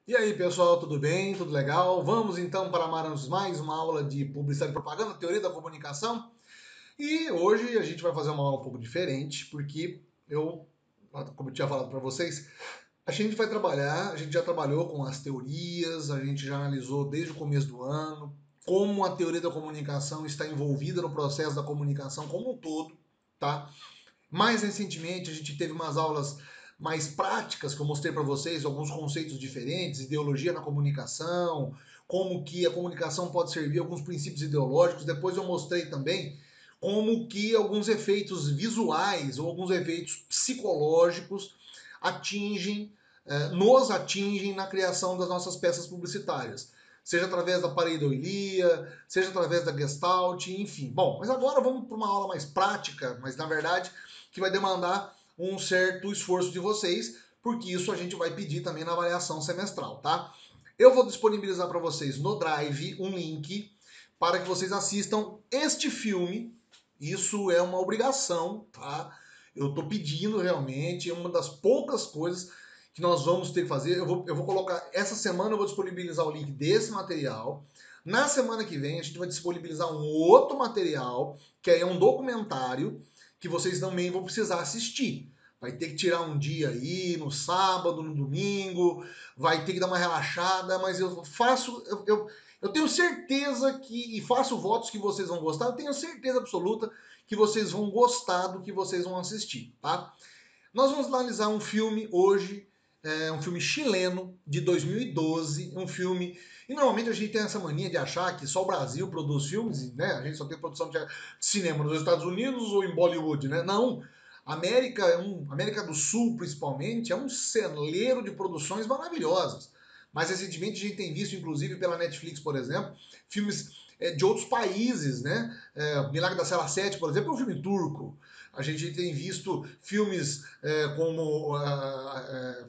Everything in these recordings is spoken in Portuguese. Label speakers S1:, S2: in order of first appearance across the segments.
S1: E aí, pessoal, tudo bem? Tudo legal? Vamos então para mais uma aula de publicidade e propaganda, teoria da comunicação. E hoje a gente vai fazer uma aula um pouco diferente, porque como eu tinha falado para vocês, a gente vai trabalhar, a gente já trabalhou com as teorias, a gente já analisou desde o começo do ano como a teoria da comunicação está envolvida no processo da comunicação como um todo, tá? Mais recentemente, a gente teve umas aulas mais práticas que eu mostrei para vocês, alguns conceitos diferentes, ideologia na comunicação, como que a comunicação pode servir alguns princípios ideológicos. Depois eu mostrei também como que alguns efeitos visuais ou alguns efeitos psicológicos nos atingem na criação das nossas peças publicitárias. Seja através da pareidolia, seja através da Gestalt, enfim. Bom, mas agora vamos para uma aula mais prática, mas na verdade que vai demandar um certo esforço de vocês, porque isso a gente vai pedir também na avaliação semestral, tá? Eu vou disponibilizar para vocês no Drive um link para que vocês assistam este filme. Isso é uma obrigação, tá? Eu estou pedindo realmente, é uma das poucas coisas que nós vamos ter que fazer. Eu vou colocar, essa semana eu vou disponibilizar o link desse material. Na semana que vem a gente vai disponibilizar um outro material, que é um documentário, que vocês também vão precisar assistir. Vai ter que tirar um dia aí, no sábado, no domingo, vai ter que dar uma relaxada, mas eu tenho certeza que, e faço votos que vocês vão gostar, eu tenho certeza absoluta que vocês vão gostar do que vocês vão assistir, tá? Nós vamos analisar um filme hoje, um filme chileno de 2012, um filme. E normalmente a gente tem essa mania de achar que só o Brasil produz filmes, né? A gente só tem produção de cinema nos Estados Unidos ou em Bollywood, né? Não. América do Sul, principalmente, é um celeiro de produções maravilhosas. Mais recentemente a gente tem visto, inclusive pela Netflix, por exemplo, filmes de outros países, né? Milagre da Cela 7, por exemplo, é um filme turco. A gente tem visto filmes como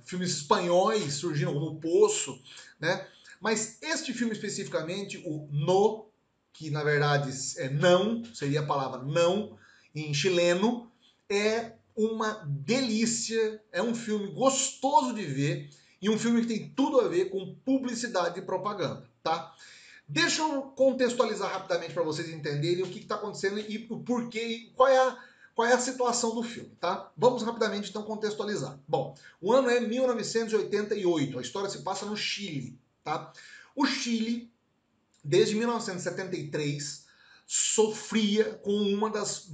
S1: filmes espanhóis surgindo como O Poço, né? Mas este filme especificamente, o No, que na verdade é não, seria a palavra não em chileno, é uma delícia, é um filme gostoso de ver e um filme que tem tudo a ver com publicidade e propaganda, tá? Deixa eu contextualizar rapidamente para vocês entenderem o que está acontecendo e o porquê, qual é a situação do filme, tá? Vamos rapidamente então contextualizar. Bom, o ano é 1988, a história se passa no Chile, tá? O Chile, desde 1973, sofria com uma das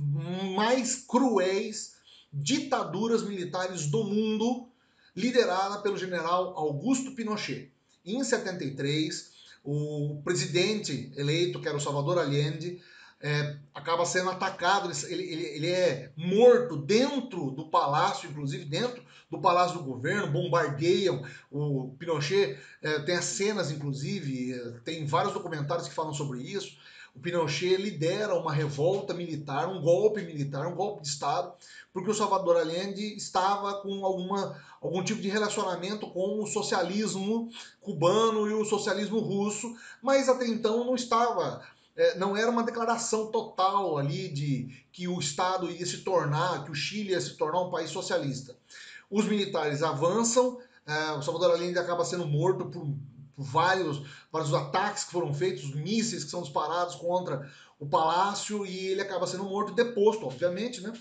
S1: mais cruéis ditaduras militares do mundo, liderada pelo general Augusto Pinochet. Em 73, o presidente eleito, que era o Salvador Allende, acaba sendo atacado, ele é morto dentro do palácio, inclusive dentro do palácio do governo, bombardeiam o Pinochet, tem as cenas, inclusive, tem vários documentários que falam sobre isso. O Pinochet lidera uma revolta militar, um golpe militar, um golpe de Estado, porque o Salvador Allende estava com algum tipo de relacionamento com o socialismo cubano e o socialismo russo, mas até então não estava, não era uma declaração total ali de que o Estado ia se tornar, que o Chile ia se tornar um país socialista. Os militares avançam, o Salvador Allende acaba sendo morto por vários ataques que foram feitos, mísseis que são disparados contra o palácio, e ele acaba sendo morto, deposto, obviamente, né?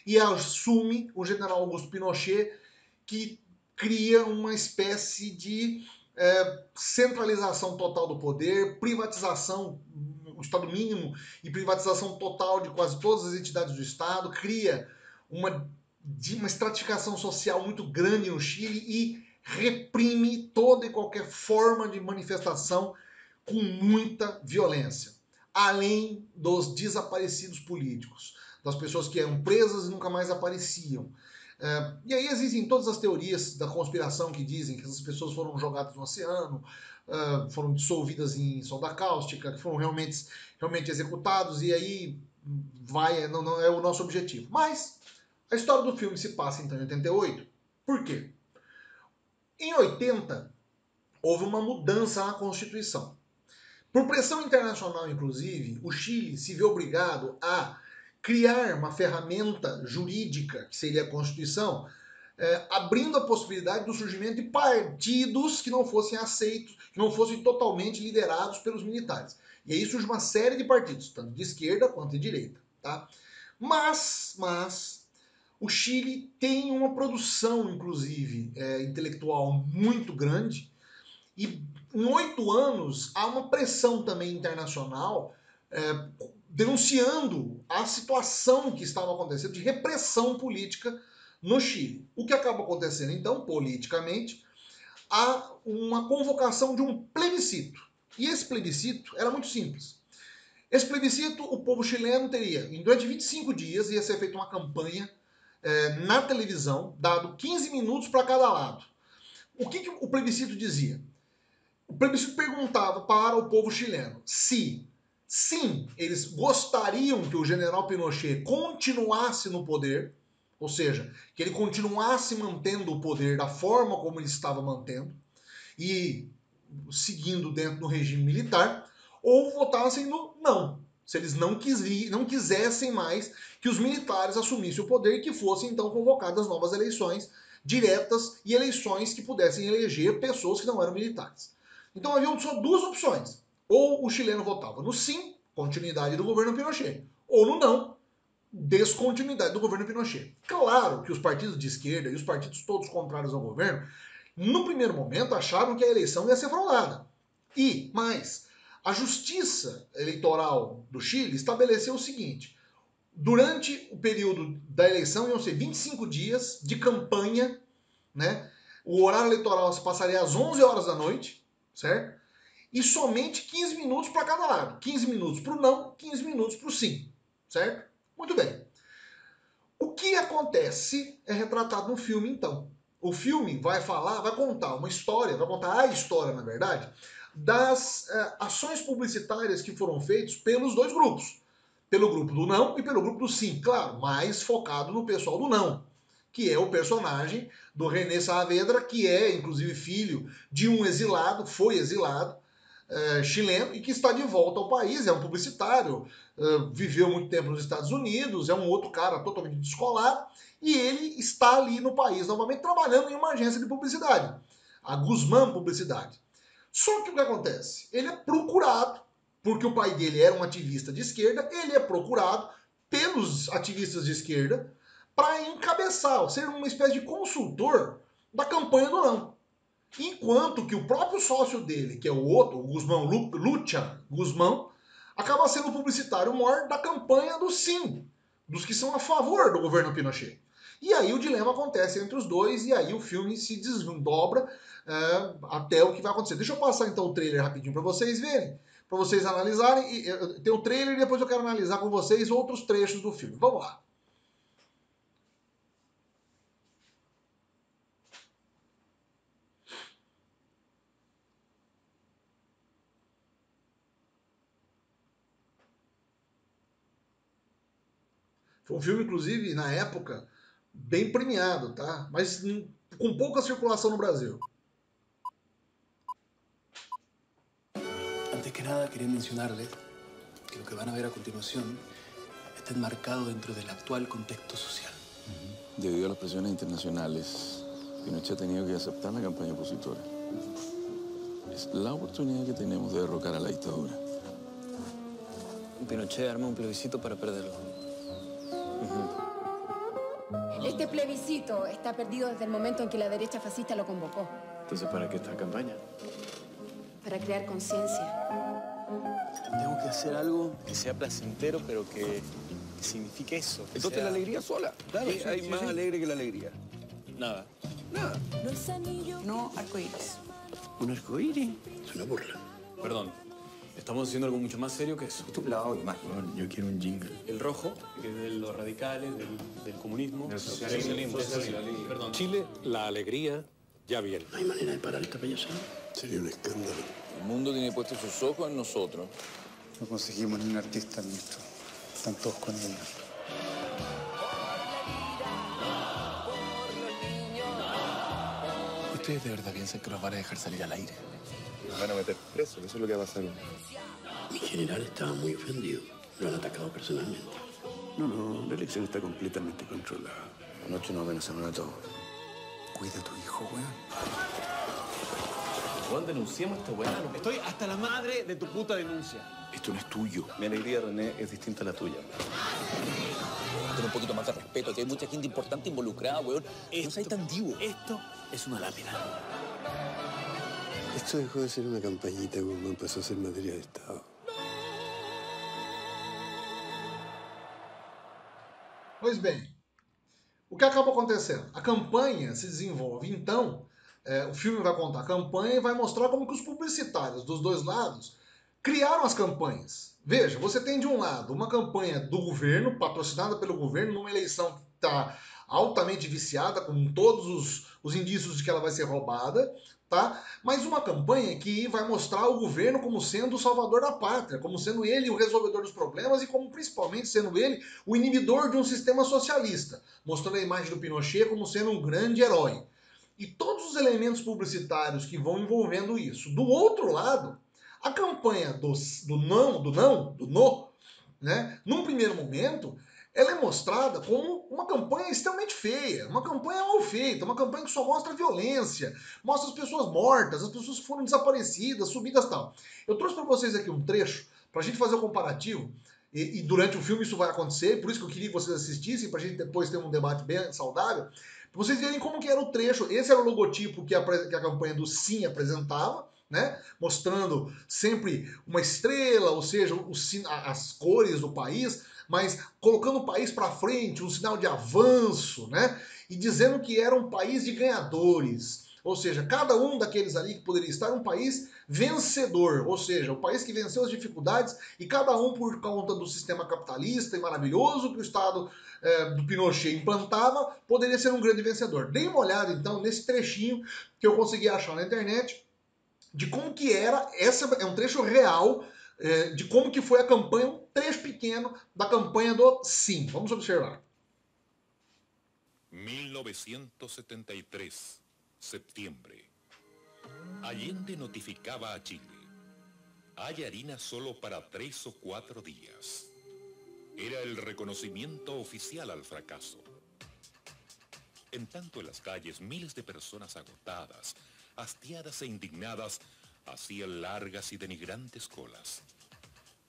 S1: E assume o general Augusto Pinochet, que cria uma espécie de centralização total do poder, privatização, o Estado mínimo e privatização total de quase todas as entidades do Estado, cria uma estratificação social muito grande no Chile e reprime toda e qualquer forma de manifestação com muita violência, além dos desaparecidos políticos, das pessoas que eram presas e nunca mais apareciam. E aí existem todas as teorias da conspiração que dizem que essas pessoas foram jogadas no oceano, foram dissolvidas em sonda cáustica, que foram realmente executados, e aí não é o nosso objetivo. Mas a história do filme se passa então em 88. Por quê? Em 80, houve uma mudança na Constituição. Por pressão internacional, inclusive, o Chile se vê obrigado a criar uma ferramenta jurídica, que seria a Constituição, abrindo a possibilidade do surgimento de partidos que não fossem aceitos, que não fossem totalmente liderados pelos militares. E aí surge uma série de partidos, tanto de esquerda quanto de direita. Tá? Mas o Chile tem uma produção, inclusive, intelectual muito grande, e em 8 anos há uma pressão também internacional denunciando a situação que estava acontecendo de repressão política no Chile. O que acaba acontecendo, então, politicamente, há uma convocação de um plebiscito. E esse plebiscito era muito simples. Esse plebiscito, o povo chileno teria, durante 25 dias, ia ser feita uma campanha na televisão, dado 15 minutos para cada lado. O que o plebiscito dizia? O plebiscito perguntava para o povo chileno se, sim, eles gostariam que o general Pinochet continuasse no poder, ou seja, que ele continuasse mantendo o poder da forma como ele estava mantendo e seguindo dentro do regime militar, ou votassem no não, se eles não quisessem mais que os militares assumissem o poder e que fossem então convocadas novas eleições diretas e eleições que pudessem eleger pessoas que não eram militares. Então havia só 2 opções. Ou o chileno votava no sim, continuidade do governo Pinochet, ou no não, descontinuidade do governo Pinochet. Claro que os partidos de esquerda e os partidos todos contrários ao governo, no primeiro momento, acharam que a eleição ia ser fraudada. E, mais, a Justiça Eleitoral do Chile estabeleceu o seguinte: durante o período da eleição iam ser 25 dias de campanha, né? O horário eleitoral se passaria às 11 horas da noite, certo? E somente 15 minutos para cada lado. 15 minutos para o não, 15 minutos para o sim, certo? Muito bem. O que acontece é retratado no filme, então. O filme vai contar uma história, vai contar a história, na verdade, das ações publicitárias que foram feitas pelos 2 grupos. Pelo grupo do não e pelo grupo do sim. Claro, mais focado no pessoal do não, que é o personagem do René Saavedra, que é, inclusive, filho de um exilado, foi exilado, chileno, e que está de volta ao país, é um publicitário, viveu muito tempo nos Estados Unidos, é um outro cara totalmente descolado, e ele está ali no país novamente trabalhando em uma agência de publicidade, a Guzmán Publicidade. Só que o que acontece? Ele é procurado, porque o pai dele era um ativista de esquerda, ele é procurado pelos ativistas de esquerda para encabeçar, ser uma espécie de consultor da campanha do não. Enquanto que o próprio sócio dele, que é o outro, o Guzmán, Lucha Guzmán, acaba sendo o publicitário maior da campanha do sim, dos que são a favor do governo Pinochet. E aí o dilema acontece entre os dois, e aí o filme se desdobra até o que vai acontecer. Deixa eu passar então o trailer rapidinho para vocês verem, para vocês analisarem. Tem o trailer e depois eu quero analisar com vocês outros trechos do filme. Vamos lá. Foi um filme, inclusive, na época, bem premiado, tá? Mas com pouca circulação no Brasil.
S2: Antes que nada, quería mencionarles que lo que van a ver a continuación está enmarcado dentro del actual contexto social.
S3: Debido a las presiones internacionales, Pinochet ha tenido que aceptar la campaña opositora. Es la oportunidad que tenemos de derrocar a la dictadura.
S2: Pinochet arma un plebiscito para perderlo.
S4: Este plebiscito está perdido desde el momento en que la derecha fascista lo convocó.
S2: Entonces, ¿para qué esta campaña?
S4: Para crear conciencia.
S2: Tengo que hacer algo que sea placentero, pero que signifique eso.
S3: Entonces la alegría sola.
S2: Claro,
S3: ¿Qué hay más alegre que la alegría?
S2: Nada.
S3: Nada.
S5: No arcoíris.
S3: ¿Un arcoíris? Es una burla.
S2: Perdón. Estamos haciendo algo mucho más serio que eso.
S3: Yo quiero un jingle.
S2: El rojo, que es de los radicales, del comunismo. Del socialismo. Perdón.
S6: Chile, la alegría ya viene.
S3: ¿No hay manera de parar esta payasada? Sería un escándalo. El mundo tiene puestos sus ojos en nosotros.
S7: No conseguimos ni un artista nuestro. Están todos con ellos.
S2: ¿Ustedes de verdad piensan que los van a dejar salir al aire?
S8: Nos van a meter presos, eso es lo que va a pasar.
S9: Mi general estaba muy ofendido. Lo han atacado personalmente.
S8: No, la elección está completamente controlada.
S3: Anoche nos amenazaron a todos.
S7: cuida a tu hijo, weón.
S10: Juan, denunciemos a esta weá.
S11: Estoy hasta la madre de tu puta denuncia.
S10: Esto no es tuyo. Mi alegría, René, es distinta a la tuya.
S12: Ten un poquito más de respeto, que hay mucha gente importante involucrada, weón. No seas tan divo.
S11: Esto es una lápida.
S9: Esto dejó de ser una campañita cuando empezó a ser materia de Estado.
S1: Pois bem, o que acaba acontecendo? A campanha se desenvolve, então, o filme vai contar a campanha e vai mostrar como que os publicitários dos dois lados criaram as campanhas. Veja, você tem de um lado uma campanha do governo, patrocinada pelo governo, numa eleição que está altamente viciada, com todos os indícios de que ela vai ser roubada, tá? Mas uma campanha que vai mostrar o governo como sendo o salvador da pátria, como sendo ele o resolvedor dos problemas e como principalmente sendo ele o inibidor de um sistema socialista, mostrando a imagem do Pinochet como sendo um grande herói. E todos os elementos publicitários que vão envolvendo isso. Do outro lado, a campanha do no, né, num primeiro momento, ela é mostrada como uma campanha extremamente feia, uma campanha mal feita, uma campanha que só mostra violência, mostra as pessoas mortas, as pessoas que foram desaparecidas, subidas e tal. Eu trouxe para vocês aqui um trecho, para a gente fazer o comparativo, e durante o filme isso vai acontecer, por isso que eu queria que vocês assistissem, para a gente depois ter um debate bem saudável, para vocês verem como que era o trecho. Esse era o logotipo que a campanha do Sim apresentava, né? Mostrando sempre uma estrela, ou seja, as cores do país, mas colocando o país para frente, um sinal de avanço, né? E dizendo que era um país de ganhadores. Ou seja, cada um daqueles ali que poderia estar um país vencedor, ou seja, o país que venceu as dificuldades e cada um por conta do sistema capitalista e maravilhoso que o Estado do Pinochet implantava, poderia ser um grande vencedor. Dê uma olhada então nesse trechinho que eu consegui achar na internet, de como que era, esse é um trecho real de como que foi a campanha, um trecho pequeno da campanha do Sim. Vamos observar.
S13: 1973, septiembre. Allende notificaba a Chile: hay harina solo para 3 o 4 días. Era el reconocimiento oficial al fracaso. En tanto, en las calles, miles de personas agotadas, hastiadas e indignadas, hacían largas y denigrantes colas.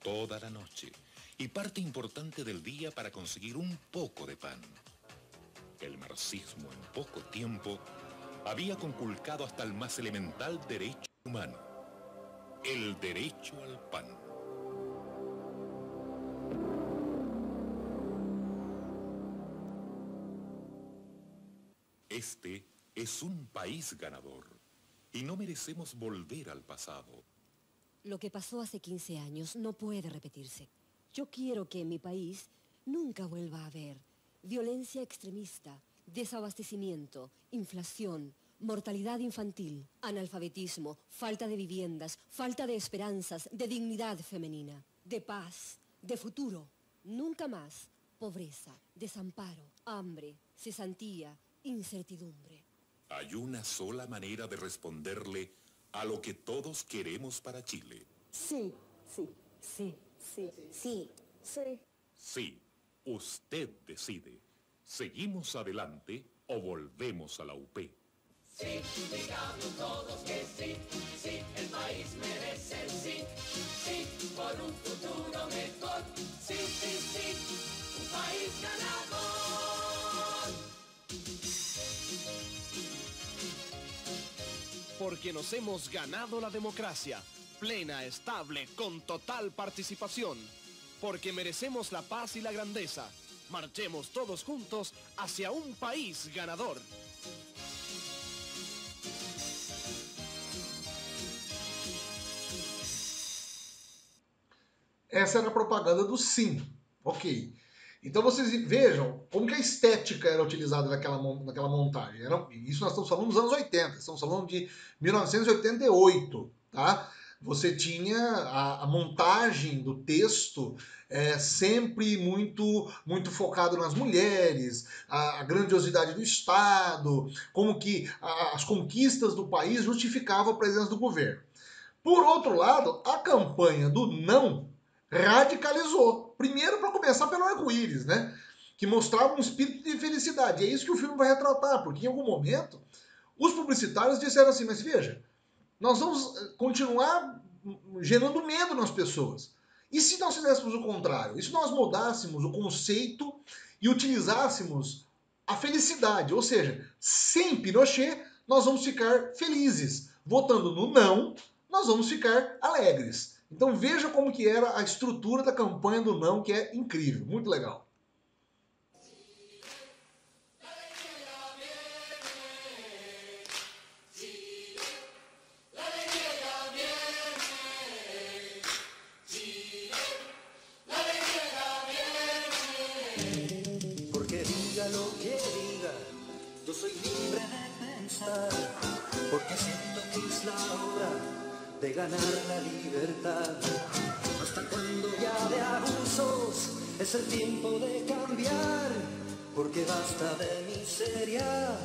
S13: Toda la noche y parte importante del día para conseguir un poco de pan. El marxismo en poco tiempo había conculcado hasta el más elemental derecho humano, el derecho al pan. Este es un país ganador y no merecemos volver al pasado.
S14: Lo que pasó hace 15 años no puede repetirse. Yo quiero que en mi país nunca vuelva a haber violencia extremista, desabastecimiento, inflación, mortalidad infantil, analfabetismo, falta de viviendas, falta de esperanzas, de dignidad femenina, de paz, de futuro. Nunca más pobreza, desamparo, hambre, cesantía, incertidumbre.
S13: Hay una sola manera de responderle a lo que todos queremos para Chile.
S14: Sí, sí, sí, sí, sí, sí.
S13: Sí, usted decide. ¿Seguimos adelante o volvemos a la UP?
S15: Sí, digamos todos que sí, sí, el país merece el sí, sí, por un futuro mejor, sí, sí, sí, un país ganador.
S11: Porque nos hemos ganado la democracia, plena, estable, con total participación. Porque merecemos la paz y la grandeza. Marchemos todos juntos hacia un país ganador.
S1: Essa era a propaganda do Sim. Ok. Então vocês vejam como que a estética era utilizada naquela montagem. Isso nós estamos falando dos anos 80, estamos falando de 1988, tá? Você tinha a montagem do texto sempre muito focado nas mulheres, a grandiosidade do Estado, como que as conquistas do país justificavam a presença do governo. Por outro lado, a campanha do não radicalizou. Primeiro, para começar, pelo arco-íris, né? Que mostrava um espírito de felicidade. É isso que o filme vai retratar, porque em algum momento Os publicitários disseram assim, mas veja, nós vamos continuar gerando medo nas pessoas. E se nós fizéssemos o contrário? E se nós mudássemos o conceito e utilizássemos a felicidade? Ou seja, sem Pinochet, nós vamos ficar felizes. Votando no não, nós vamos ficar alegres. Então veja como que era a estrutura da campanha do não, que é incrível, muito legal.
S15: Porque diga lo que diga, yo soy libre de pensar, porque siento que es la hora de ganar la libertad. Hasta cuando ya de abusos es el tiempo de cambiar, porque basta de miseria,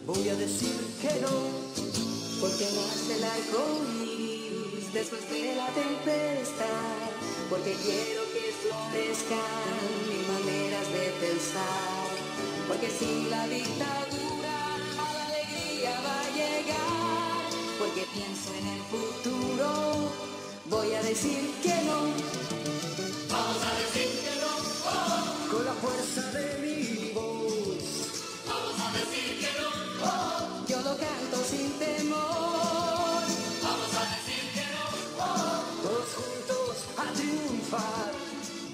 S15: voy a decir que no.
S16: Porque nace el arco iris después de la tempestad, porque quiero que florezcan mil maneras de pensar, porque sin la dictadura a la alegría va a llegar, porque pienso en el futuro, voy a decir que no. Vamos a decir que no, oh.
S15: Con la fuerza de mi voz.
S16: Vamos a decir que no, oh. Yo lo canto sin temor. Vamos a decir que no, oh.
S15: Todos juntos a triunfar.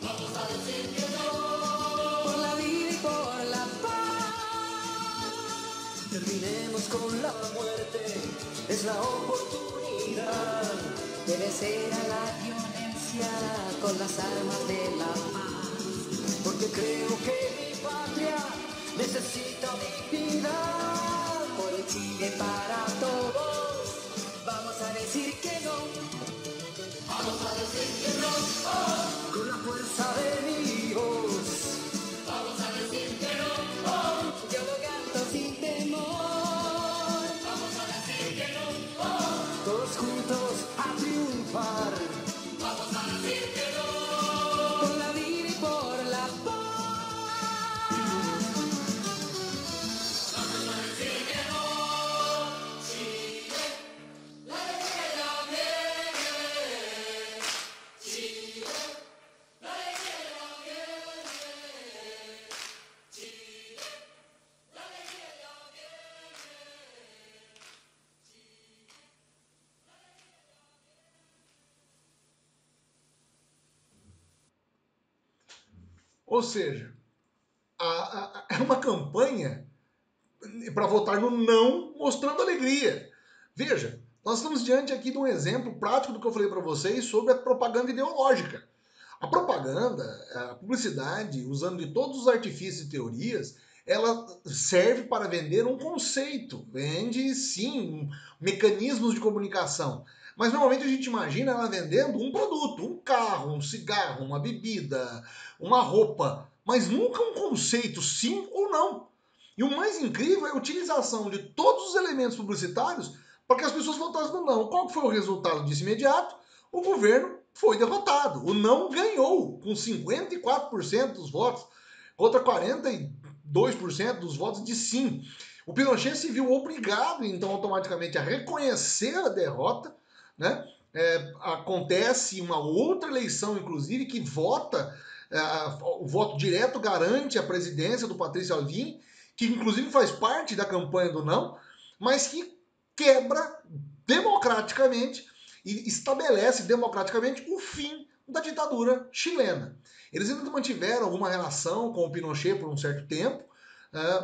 S16: Vamos a decir que no, por la vida y por la paz.
S15: Terminemos con la muerte, es la oportunidad
S16: de vencer a la violencia con las armas de la paz.
S15: Porque creo que mi patria necesita dignidad.
S16: Por el Chile para todos, vamos a decir que no. Vamos a decir que no, oh.
S15: Con la fuerza de mi voz.
S16: Vamos a decir que no, oh. Yo lo canto sin temor. Vamos a decir que no, oh.
S15: Todos juntos a triunfar.
S16: Vamos a decir que no, por la vida y por la paz. Vamos a decir que no, Chile, la alegría viene. Chile, la alegría viene. Chile, la alegría
S1: Ou seja, é uma campanha para votar no não, mostrando alegria. Veja, nós estamos diante aqui de um exemplo prático do que eu falei para vocês sobre a propaganda ideológica. A propaganda, a publicidade, usando de todos os artifícios e teorias, ela serve para vender um conceito, vende, sim, mecanismos de comunicação. Mas normalmente a gente imagina ela vendendo um produto, um carro, um cigarro, uma bebida, uma roupa, mas nunca um conceito, sim ou não. E o mais incrível é a utilização de todos os elementos publicitários para que as pessoas votassem no não. Qual foi o resultado disso imediato? O governo foi derrotado. O não ganhou com 54% dos votos contra 42% dos votos de sim. O Pinochet se viu obrigado, então, automaticamente a reconhecer a derrota, né? Acontece uma outra eleição, inclusive, que vota, o voto direto garante a presidência do Patrício Alvim, que inclusive faz parte da campanha do não, mas que quebra democraticamente e estabelece democraticamente o fim da ditadura chilena. Eles ainda mantiveram alguma relação com o Pinochet por um certo tempo,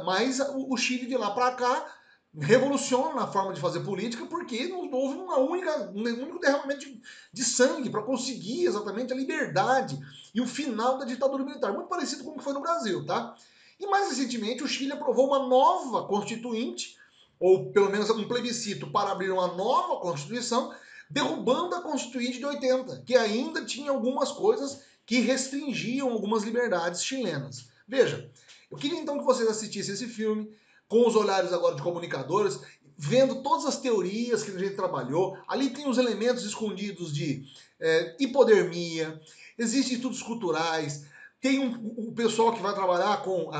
S1: mas o Chile de lá para cá revoluciona na forma de fazer política porque não houve um único derramamento de sangue para conseguir exatamente a liberdade e o final da ditadura militar, muito parecido com o que foi no Brasil, tá? E mais recentemente o Chile aprovou uma nova constituinte, ou pelo menos um plebiscito para abrir uma nova constituição, derrubando a constituinte de 80, que ainda tinha algumas coisas que restringiam algumas liberdades chilenas. Veja, eu queria então que vocês assistissem esse filme com os olhares agora de comunicadores, vendo todas as teorias que a gente trabalhou. Ali tem os elementos escondidos de hipodermia, existem estudos culturais, Tem o pessoal que vai trabalhar com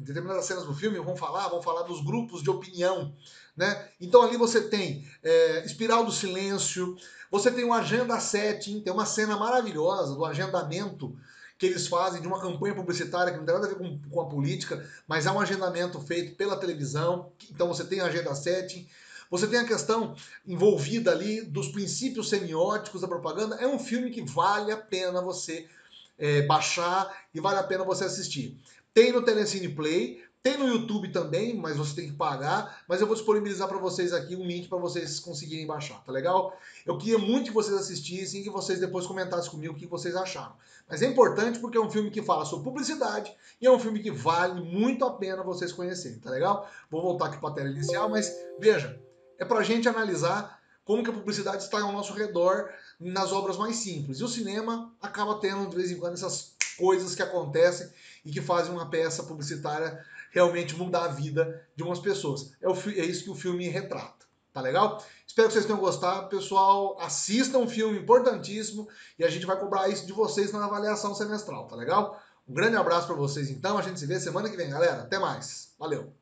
S1: determinadas cenas do filme, vão falar dos grupos de opinião, né? Então ali você tem Espiral do Silêncio, você tem o Agenda Setting, tem uma cena maravilhosa do agendamento que eles fazem de uma campanha publicitária que não tem nada a ver com a política, mas é um agendamento feito pela televisão, então você tem a Agenda Setting. Você tem a questão envolvida ali dos princípios semióticos da propaganda. É um filme que vale a pena você baixar e vale a pena você assistir. Tem no Telecine Play, tem no YouTube também, mas você tem que pagar, mas eu vou disponibilizar para vocês aqui um link para vocês conseguirem baixar, tá legal? Eu queria muito que vocês assistissem e que vocês depois comentassem comigo o que vocês acharam. Mas é importante porque é um filme que fala sobre publicidade e é um filme que vale muito a pena vocês conhecerem, tá legal? Vou voltar aqui para a tela inicial, mas veja, é pra gente analisar como que a publicidade está ao nosso redor nas obras mais simples. E o cinema acaba tendo, de vez em quando, essas coisas que acontecem e que fazem uma peça publicitária realmente mudar a vida de umas pessoas. É isso que o filme retrata, tá legal? Espero que vocês tenham gostado. Pessoal, assistam um filme importantíssimo e a gente vai cobrar isso de vocês na avaliação semestral, tá legal? Um grande abraço para vocês então, a gente se vê semana que vem, galera. Até mais. Valeu!